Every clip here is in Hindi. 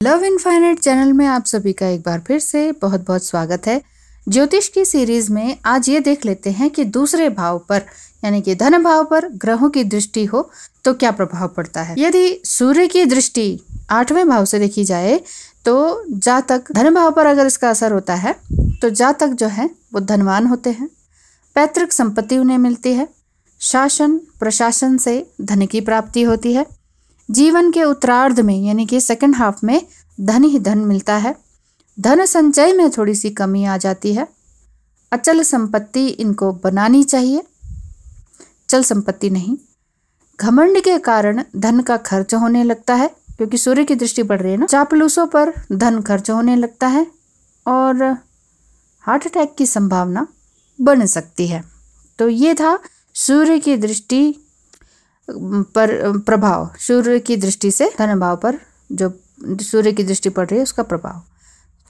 लव इनफाइनाइट चैनल में आप सभी का एक बार फिर से बहुत बहुत स्वागत है। ज्योतिष की सीरीज में आज ये देख लेते हैं कि दूसरे भाव पर यानी कि धन भाव पर ग्रहों की दृष्टि हो तो क्या प्रभाव पड़ता है। यदि सूर्य की दृष्टि 8वें भाव से देखी जाए तो जातक धन भाव पर अगर इसका असर होता है तो जातक जो है वो धनवान होते हैं, पैतृक संपत्ति उन्हें मिलती है, शासन प्रशासन से धन की प्राप्ति होती है, जीवन के उत्तरार्ध में यानी कि सेकंड हाफ में धन ही धन मिलता है, धन संचय में थोड़ी सी कमी आ जाती है, अचल संपत्ति इनको बनानी चाहिए, चल संपत्ति नहीं। घमंड के कारण धन का खर्च होने लगता है क्योंकि सूर्य की दृष्टि पड़ रही है ना, चापलूसों पर धन खर्च होने लगता है और हार्ट अटैक की संभावना बन सकती है। तो ये था सूर्य की दृष्टि पर प्रभाव, सूर्य की दृष्टि से धन भाव पर जो सूर्य की दृष्टि पड़ रही है उसका प्रभाव।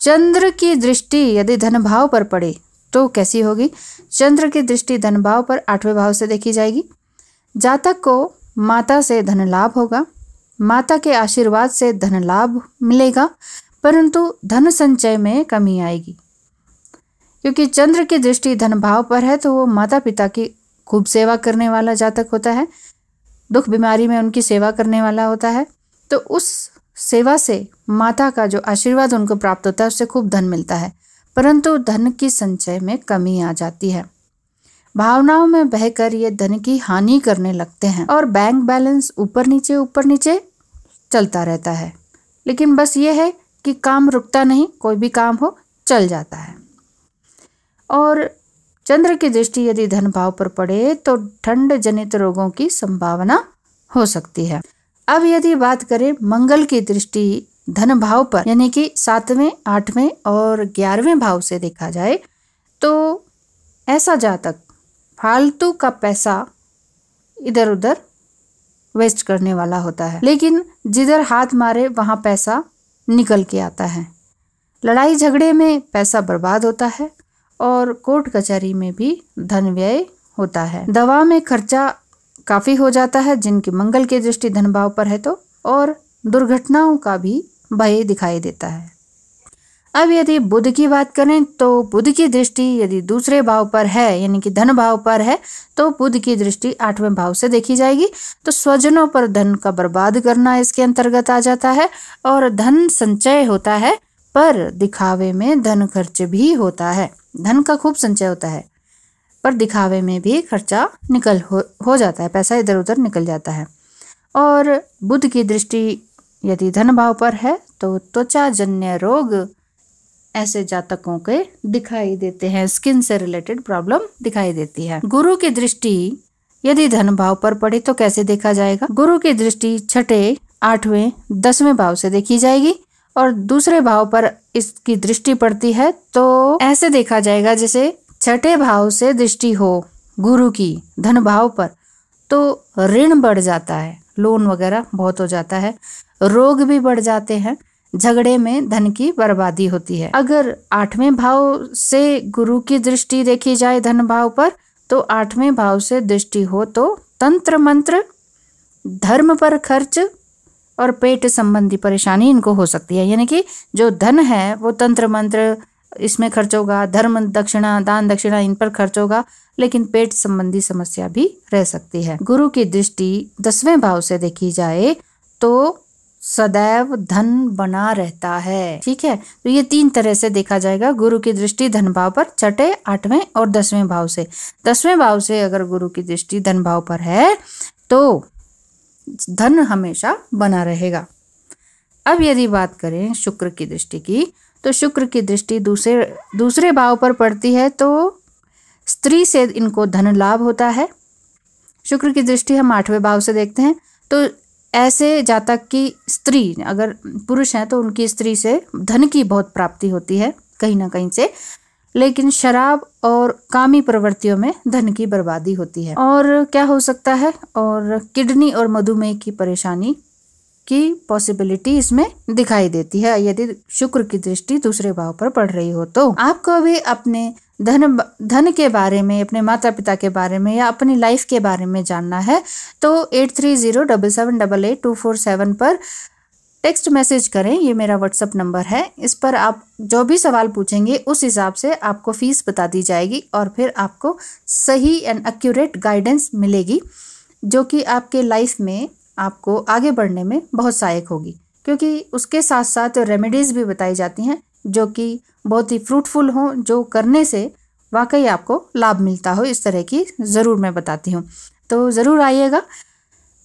चंद्र की दृष्टि यदि धन भाव पर पड़े तो कैसी होगी। चंद्र की दृष्टि धन भाव पर 8वें भाव से देखी जाएगी। जातक को माता से धन लाभ होगा, माता के आशीर्वाद से धन लाभ मिलेगा, परंतु धन संचय में कमी आएगी क्योंकि चंद्र की दृष्टि धन भाव पर है तो वो माता पिता की खूब सेवा करने वाला जातक होता है, दुख बीमारी में उनकी सेवा करने वाला होता है, तो उस सेवा से माता का जो आशीर्वाद उनको प्राप्त होता है उससे खूब धन मिलता है, परंतु धन की संचय में कमी आ जाती है। भावनाओं में बहकर ये धन की हानि करने लगते हैं और बैंक बैलेंस ऊपर नीचे चलता रहता है। लेकिन बस ये है कि काम रुकता नहीं, कोई भी काम हो चल जाता है। और चंद्र की दृष्टि यदि धन भाव पर पड़े तो ठंड जनित रोगों की संभावना हो सकती है। अब यदि बात करें मंगल की दृष्टि धन भाव पर यानी कि 7वें, 8वें और 11वें भाव से देखा जाए तो ऐसा जातक फालतू का पैसा इधर उधर वेस्ट करने वाला होता है, लेकिन जिधर हाथ मारे वहां पैसा निकल के आता है। लड़ाई झगड़े में पैसा बर्बाद होता है और कोर्ट कचहरी में भी धन व्यय होता है। दवा में खर्चा काफी हो जाता है जिनकी मंगल की दृष्टि धन भाव पर है तो, और दुर्घटनाओं का भी भय दिखाई देता है। अब यदि बुध की बात करें तो बुध की दृष्टि यदि दूसरे भाव पर है यानी कि धन भाव पर है तो बुध की दृष्टि 8वें भाव से देखी जाएगी, तो स्वजनों पर धन का बर्बाद करना इसके अंतर्गत आ जाता है और धन संचय होता है पर दिखावे में धन खर्च भी होता है। धन का खूब संचय होता है पर दिखावे में भी खर्चा हो जाता है, पैसा इधर उधर निकल जाता है। और बुध की दृष्टि यदि धन भाव पर है तो त्वचा जन्य रोग ऐसे जातकों के दिखाई देते हैं, स्किन से रिलेटेड प्रॉब्लम दिखाई देती है। गुरु की दृष्टि यदि धन भाव पर पड़े तो कैसे देखा जाएगा। गुरु की दृष्टि 6ठे, 8वें, 10वें भाव से देखी जाएगी और दूसरे भाव पर इसकी दृष्टि पड़ती है तो ऐसे देखा जाएगा जैसे 6ठे भाव से दृष्टि हो गुरु की धन भाव पर तो ऋण बढ़ जाता है, लोन वगैरह बहुत हो जाता है, रोग भी बढ़ जाते हैं, झगड़े में धन की बर्बादी होती है। अगर 8वें भाव से गुरु की दृष्टि देखी जाए धन भाव पर तो 8वें भाव से दृष्टि हो तो तंत्र मंत्र, धर्म पर खर्च और पेट संबंधी परेशानी इनको हो सकती है। यानी कि जो धन है वो तंत्र मंत्र इसमें खर्च होगा, धर्म दक्षिणा, दान दक्षिणा इन पर खर्च होगा, लेकिन पेट संबंधी समस्या भी रह सकती है। गुरु की दृष्टि 10वें भाव से देखी जाए तो सदैव धन बना रहता है। ठीक है, तो ये 3 तरह से देखा जाएगा। गुरु की दृष्टि धन भाव पर 6ठे, 8वें और 10वें भाव से। 10वें भाव से अगर गुरु की दृष्टि धन भाव पर है तो धन हमेशा बना रहेगा। अब यदि बात करें शुक्र की दृष्टि की तो शुक्र की दृष्टि दूसरे भाव पर पड़ती है तो स्त्री से इनको धन लाभ होता है। शुक्र की दृष्टि हम 8वें भाव से देखते हैं तो ऐसे जातक की स्त्री अगर पुरुष हैं तो उनकी स्त्री से धन की बहुत प्राप्ति होती है कहीं ना कहीं से, लेकिन शराब और कामी प्रवृत्तियों में धन की बर्बादी होती है। और क्या हो सकता है, और किडनी और मधुमेह की परेशानी की पॉसिबिलिटी इसमें दिखाई देती है यदि शुक्र की दृष्टि दूसरे भाव पर पड़ रही हो तो। आपको भी अपने धन के बारे में, अपने माता पिता के बारे में या अपनी लाइफ के बारे में जानना है तो 8307788247 पर टेक्स्ट मैसेज करें, ये मेरा व्हाट्सअप नंबर है। इस पर आप जो भी सवाल पूछेंगे उस हिसाब से आपको फीस बता दी जाएगी और फिर आपको सही एंड एक्यूरेट गाइडेंस मिलेगी, जो कि आपके लाइफ में आपको आगे बढ़ने में बहुत सहायक होगी। क्योंकि उसके साथ साथ रेमेडीज़ भी बताई जाती हैं जो कि बहुत ही फ्रूटफुल हों, जो करने से वाकई आपको लाभ मिलता हो, इस तरह की ज़रूर मैं बताती हूँ। तो ज़रूर आइएगा।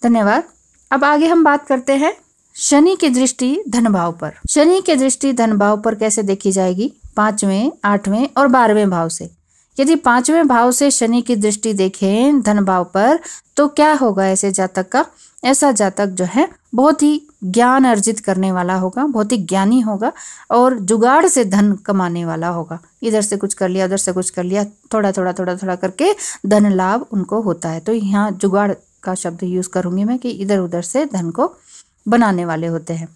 धन्यवाद। अब आगे हम बात करते हैं शनि की दृष्टि धन भाव पर। शनि की दृष्टि धन भाव पर कैसे देखी जाएगी? 5वें, 8वें और 12वें भाव से। यदि 5वें भाव से शनि की दृष्टि देखें धन भाव पर तो क्या होगा ऐसे जातक का? ऐसा जातक जो है बहुत ही ज्ञान अर्जित करने वाला होगा, बहुत ही ज्ञानी होगा और जुगाड़ से धन कमाने वाला होगा। इधर से कुछ कर लिया, उधर से कुछ कर लिया, थोड़ा थोड़ा करके धन लाभ उनको होता है। तो यहाँ जुगाड़ का शब्द यूज करूंगी मैं कि इधर उधर से धन को बनाने वाले होते हैं।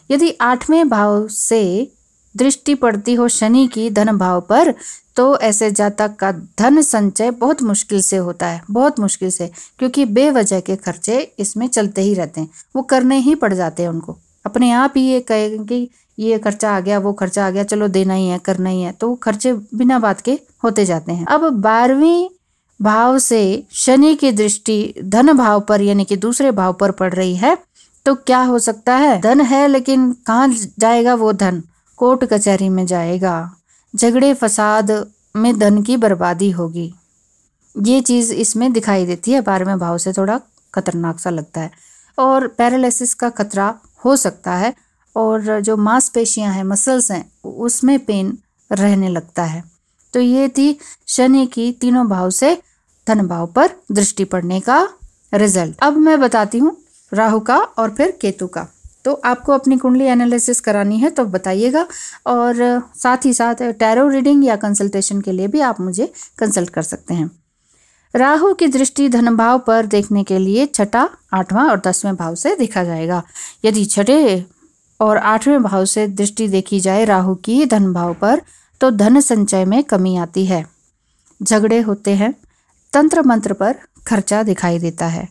यदि 8वें भाव से दृष्टि पड़ती हो शनि की धन भाव पर तो ऐसे जातक का धन संचय बहुत मुश्किल से होता है, बहुत मुश्किल से, क्योंकि बेवजह के खर्चे इसमें चलते ही रहते हैं। वो करने ही पड़ जाते हैं उनको, अपने आप ही ये कहेंगे कि ये खर्चा आ गया, वो खर्चा आ गया, चलो देना ही है, करना ही है, तो खर्चे बिना बात के होते जाते हैं। अब 12वें भाव से शनि की दृष्टि धन भाव पर यानी कि दूसरे भाव पर पड़ रही है तो क्या हो सकता है? धन है लेकिन कहाँ जाएगा वो धन? कोर्ट कचहरी में जाएगा, झगड़े फसाद में धन की बर्बादी होगी। ये चीज इसमें दिखाई देती है। 12वें भाव से थोड़ा खतरनाक सा लगता है और पैरालिसिस का खतरा हो सकता है और जो मांसपेशियां हैं, मसल्स हैं, उसमें पेन रहने लगता है। तो ये थी शनि की तीनों भाव से धन भाव पर दृष्टि पड़ने का रिजल्ट। अब मैं बताती हूँ राहु का और फिर केतु का। तो आपको अपनी कुंडली एनालिसिस करानी है तो बताइएगा और साथ ही साथ टैरो रीडिंग या कंसल्टेशन के लिए भी आप मुझे कंसल्ट कर सकते हैं। राहु की दृष्टि धन भाव पर देखने के लिए 6, 8वां और 10वें भाव से देखा जाएगा। यदि 6 और 8वें भाव से दृष्टि देखी जाए राहु की धन भाव पर तो धन संचय में कमी आती है, झगड़े होते हैं, तंत्र मंत्र पर खर्चा दिखाई देता है,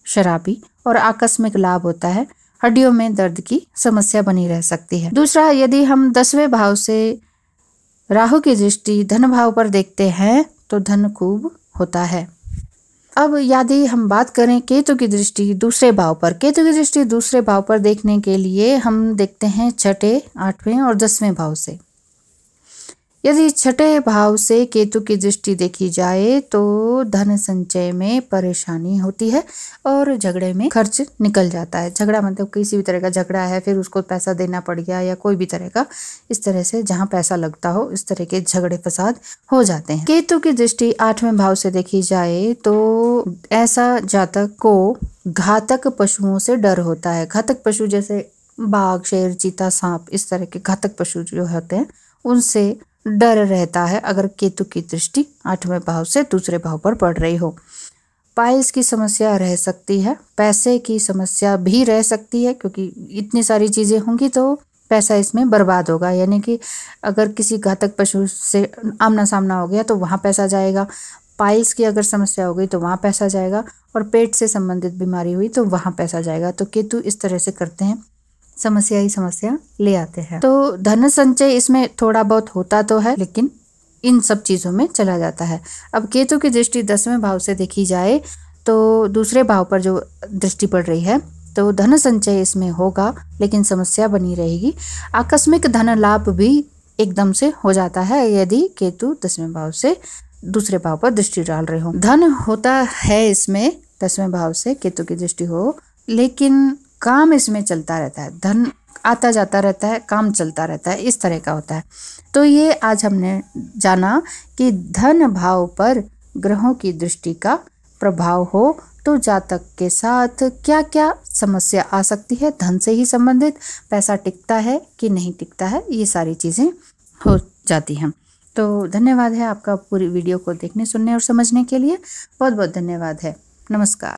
शराबी और आकस्मिक लाभ होता है, हड्डियों में दर्द की समस्या बनी रह सकती है। दूसरा, यदि हम 10वें भाव से राहु की दृष्टि धन भाव पर देखते हैं तो धन खूब होता है। अब यदि हम बात करें केतु की दृष्टि दूसरे भाव पर, केतु की दृष्टि दूसरे भाव पर देखने के लिए हम देखते हैं 6, 8वें और 10वें भाव से। यदि 6 भाव से केतु की दृष्टि देखी जाए तो धन संचय में परेशानी होती है और झगड़े में खर्च निकल जाता है। झगड़ा मतलब किसी भी तरह का झगड़ा है, फिर उसको पैसा देना पड़ गया या कोई भी तरह का, इस तरह से जहाँ पैसा लगता हो इस तरह के झगड़े फसाद हो जाते हैं। केतु की दृष्टि 8वें भाव से देखी जाए तो ऐसा जातक को घातक पशुओं से डर होता है। घातक पशु जैसे बाघ, शेर, चीता, सांप, इस तरह के घातक पशु जो होते हैं उनसे डर रहता है अगर केतु की दृष्टि 8वें भाव से दूसरे भाव पर पड़ रही हो। पाइल्स की समस्या रह सकती है, पैसे की समस्या भी रह सकती है, क्योंकि इतनी सारी चीजें होंगी तो पैसा इसमें बर्बाद होगा। यानी कि अगर किसी घातक पशु से आमना सामना हो गया तो वहाँ पैसा जाएगा, पाइल्स की अगर समस्या हो गई तो वहाँ पैसा जाएगा और पेट से संबंधित बीमारी हुई तो वहाँ पैसा जाएगा। तो केतु इस तरह से करते हैं, समस्या ही समस्या ले आते हैं। तो धन संचय इसमें थोड़ा बहुत होता तो है लेकिन इन सब चीजों में चला जाता है। अब केतु की दृष्टि 10वें भाव से देखी जाए तो दूसरे भाव पर जो दृष्टि पड़ रही है तो धन संचय इसमें होगा लेकिन समस्या बनी रहेगी। आकस्मिक धन लाभ भी एकदम से हो जाता है यदि केतु 10वें भाव से दूसरे भाव पर दृष्टि डाल रहे हो। धन होता है इसमें 10वें भाव से केतु की दृष्टि हो, लेकिन काम इसमें चलता रहता है, धन आता जाता रहता है, काम चलता रहता है, इस तरह का होता है। तो ये आज हमने जाना कि धन भाव पर ग्रहों की दृष्टि का प्रभाव हो तो जातक के साथ क्या क्या समस्या आ सकती है, धन से ही संबंधित, पैसा टिकता है कि नहीं टिकता है, ये सारी चीज़ें हो जाती हैं। तो धन्यवाद है आपका पूरी वीडियो को देखने, सुनने और समझने के लिए। बहुत बहुत धन्यवाद है। नमस्कार।